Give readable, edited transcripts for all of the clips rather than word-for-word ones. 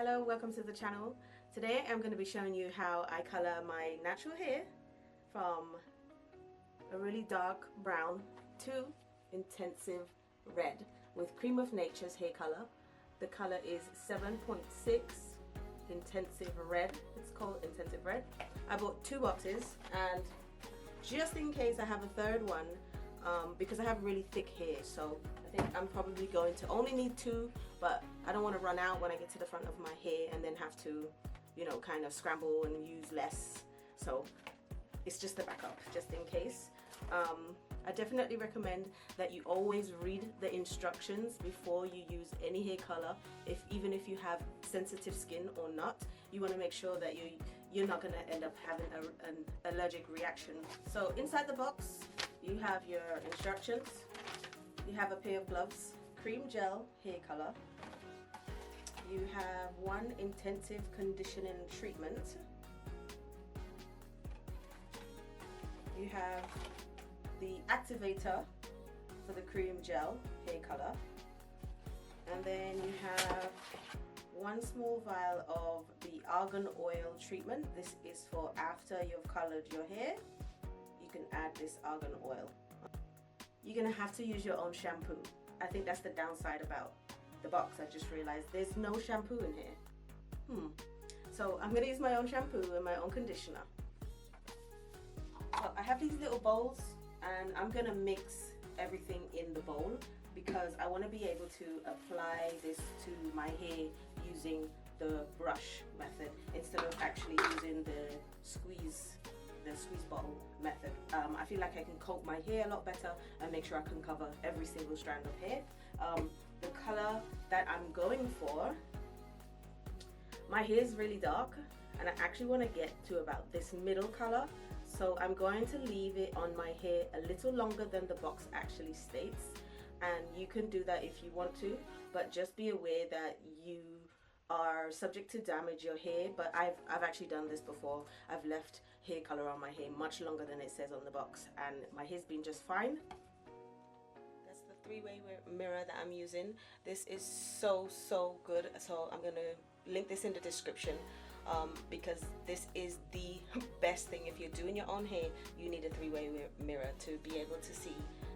Hello, welcome to the channel. Today I'm going to be showing you how I color my natural hair from a really dark brown to intensive red with Cream of Nature's hair color. The color is 7.6 intensive red. It's called intensive red. I bought 2 boxes, and just in case I have a third one, because I have really thick hair, so I think I'm probably going to only need 2, but I don't want to run out when I get to the front of my hair and then have to, you know, kind of scramble and use less. So it's just a backup, just in case. I definitely recommend that you always read the instructions before you use any hair color. Even if you have sensitive skin or not, you want to make sure that you're not going to end up having an allergic reaction. So inside the box, you have your instructions. You have a pair of gloves, cream gel hair color. You have 1 intensive conditioning treatment. You have the activator for the cream gel hair color. And then you have 1 small vial of the argan oil treatment. This is for after you've colored your hair. You can add this argan oil. You're gonna have to use your own shampoo. I think that's the downside about the box. I just realized there's no shampoo in here. So I'm gonna use my own shampoo and my own conditioner. So I have these little bowls, and I'm gonna mix everything in the bowl because I want to be able to apply this to my hair using the brush method instead of actually using the squeeze bottle method. I feel like I can coat my hair a lot better and make sure I can cover every single strand of hair. The color that I'm going for, my hair is really dark and I actually want to get to about this middle color, so I'm going to leave it on my hair a little longer than the box actually states, and you can do that if you want to, but just be aware that you are subject to damage your hair. But I've actually done this before. I've left hair color on my hair much longer than it says on the box, and my hair's been just fine. That's the 3-way mirror that I'm using. This is so good, so I'm gonna link this in the description, because this is the best thing. If you're doing your own hair, you need a 3-way mirror to be able to see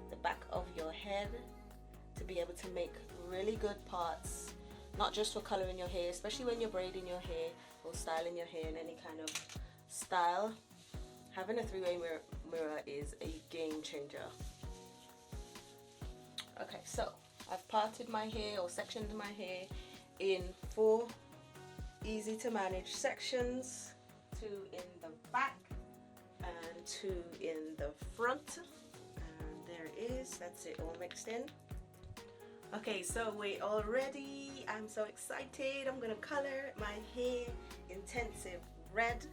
the back of your head, to be able to make really good parts, not just for coloring your hair, especially when you're braiding your hair or styling your hair in any kind of style. Having a 3-way mirror is a game changer. Okay, so I've parted my hair or sectioned my hair in 4 easy to manage sections, 2 in the back and 2 in the front, and there it is. That's it all mixed in. Okay, so we're all ready. I'm so excited. I'm gonna color my hair intensive red.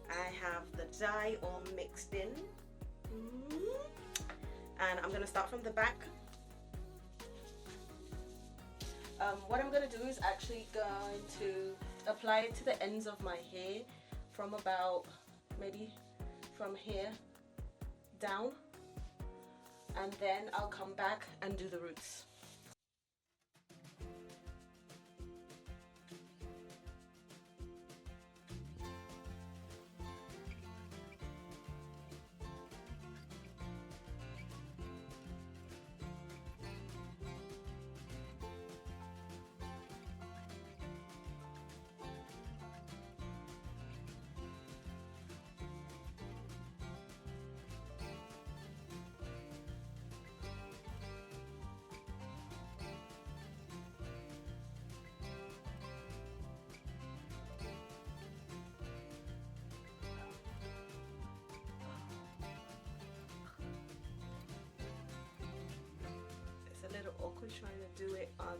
I have the dye all mixed in, and I'm gonna start from the back. What I'm gonna do is actually going to apply it to the ends of my hair from about maybe from here down, and then I'll come back and do the roots. It's a little awkward trying to do it on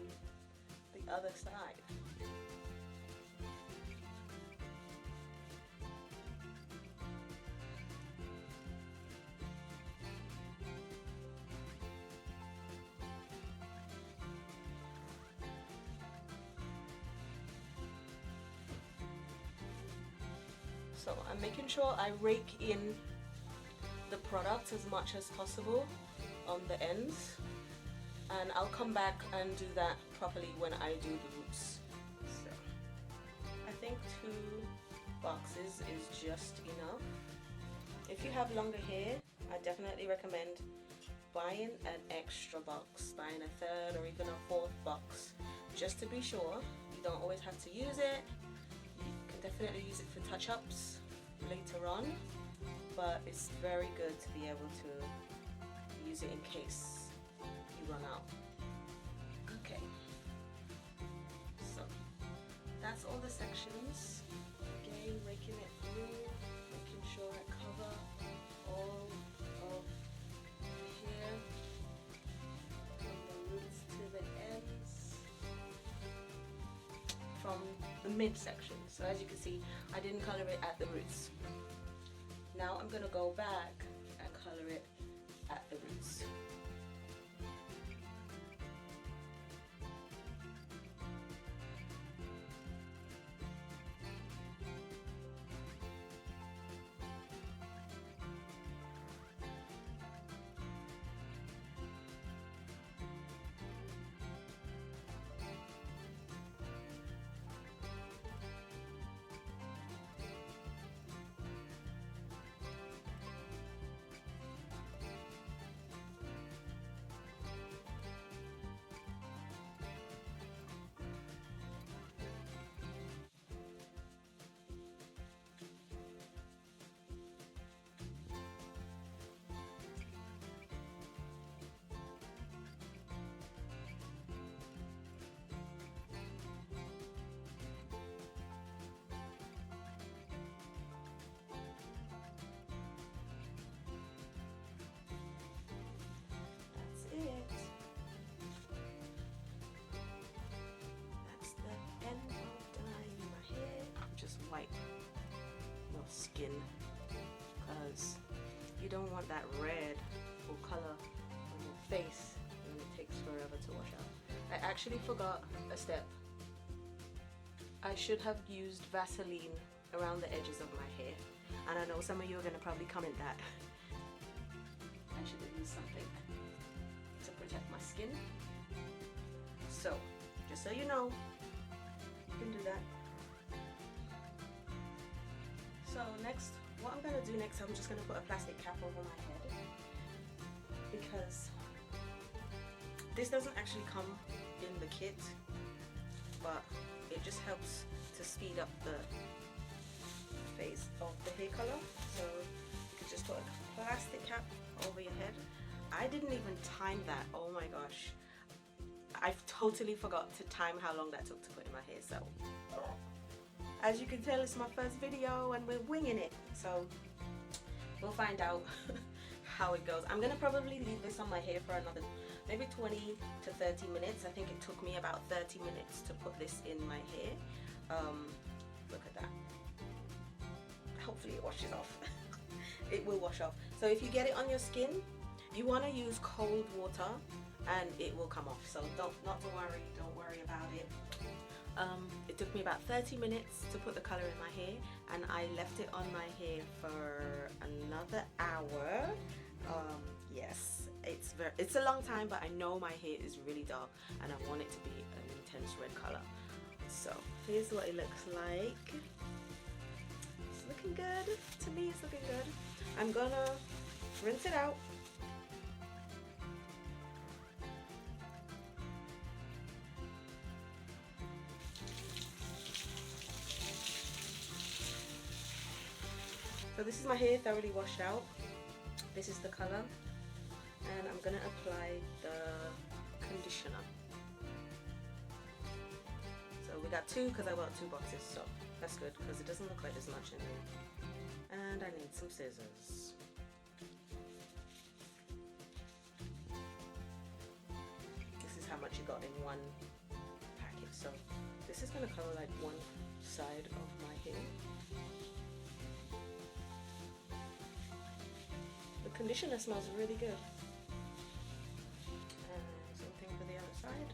the other side. So I'm making sure I rake in the product as much as possible on the ends, and I'll come back and do that properly when I do the roots. So boxes is just enough. If you have longer hair, I definitely recommend buying an extra box, buying a third or even a fourth box, just to be sure. You don't always have to use it. You can definitely use it for touch-ups later on, but it's very good to be able to use it in case you run out. Okay, so that's all the sections. Again, raking it through, making sure I cover all of here, from the roots to the ends, from the midsection. So as you can see, I didn't color it at the roots. Now I'm gonna go back and color it at the roots. White, no skin, because you don't want that red or color on your face and it takes forever to wash out. I actually forgot a step. I should have used Vaseline around the edges of my hair, and I know some of you are going to probably comment that I should have used something to protect my skin. So just so you know, you can do that. So next, what I'm going to do next, I'm just going to put a plastic cap over my head, because this doesn't actually come in the kit, but it just helps to speed up the phase of the hair color. So you could just put a plastic cap over your head. I didn't even time that. Oh my gosh, I've totally forgot to time how long that took to put in my hair. So as you can tell, it's my first video and we're winging it, so we'll find out how it goes. I'm gonna probably leave this on my hair for another maybe 20 to 30 minutes. I think it took me about 30 minutes to put this in my hair. Look at that. Hopefully it washes off. It will wash off. So if you get it on your skin, you want to use cold water and it will come off. So don't worry about it. It took me about 30 minutes to put the color in my hair, and I left it on my hair for another hour. Yes, it's a long time, but I know my hair is really dark and I want it to be an intense red color. So here's what it looks like. It's looking good. To me, it's looking good. I'm gonna rinse it out. So this is my hair thoroughly washed out. This is the color, and I'm gonna apply the conditioner. So we got two because I bought two boxes, so that's good because it doesn't look like there's much in there. And I need some scissors. This is how much you got in one packet. So this is gonna cover like one side of my hair. The conditioner smells really good. And same thing for the other side.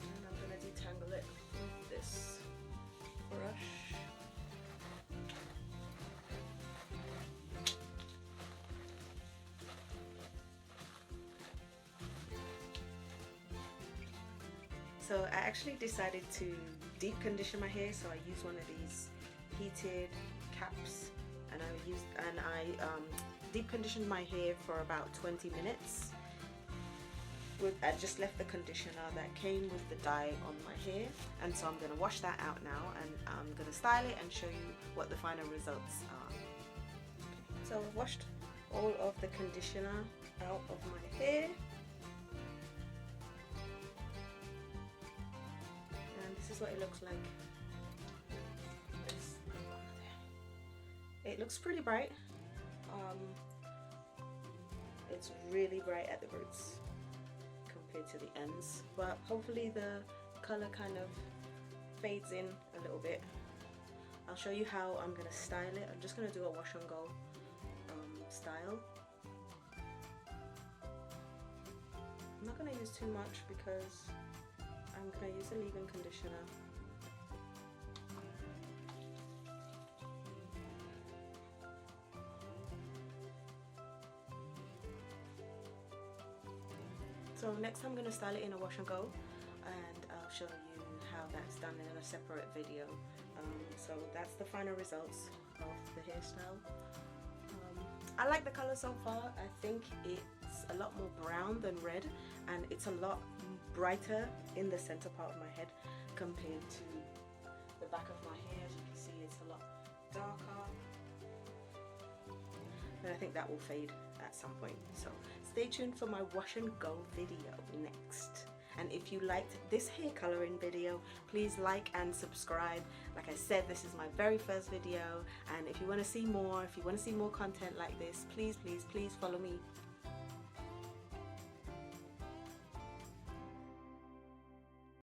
And I'm going to detangle it with this brush. So I actually decided to deep condition my hair, so I used one of these heated caps, and I deep conditioned my hair for about 20 minutes. I just left the conditioner that came with the dye on my hair, and so I'm going to wash that out now, and I'm going to style it and show you what the final results are. So I've washed all of the conditioner out of my hair, and this is what it looks like. It looks pretty bright. It's really bright at the roots compared to the ends, but hopefully the color kind of fades in a little bit. I'll show you how I'm going to style it. I'm just going to do a wash and go style. I'm not going to use too much because I'm going to use a leave-in conditioner. So next I'm going to style it in a wash and go, and I'll show you how that's done in a separate video. So that's the final results of the hairstyle. I like the color so far. I think it's a lot more brown than red, and it's a lot brighter in the center part of my head compared to the back of my hair. As you can see, it's a lot darker, but I think that will fade at some point. So stay tuned for my wash and go video next. And if you liked this hair coloring video, please like and subscribe. Like I said, this is my very first video, and if you want to see more, if you want to see more content like this, please follow me.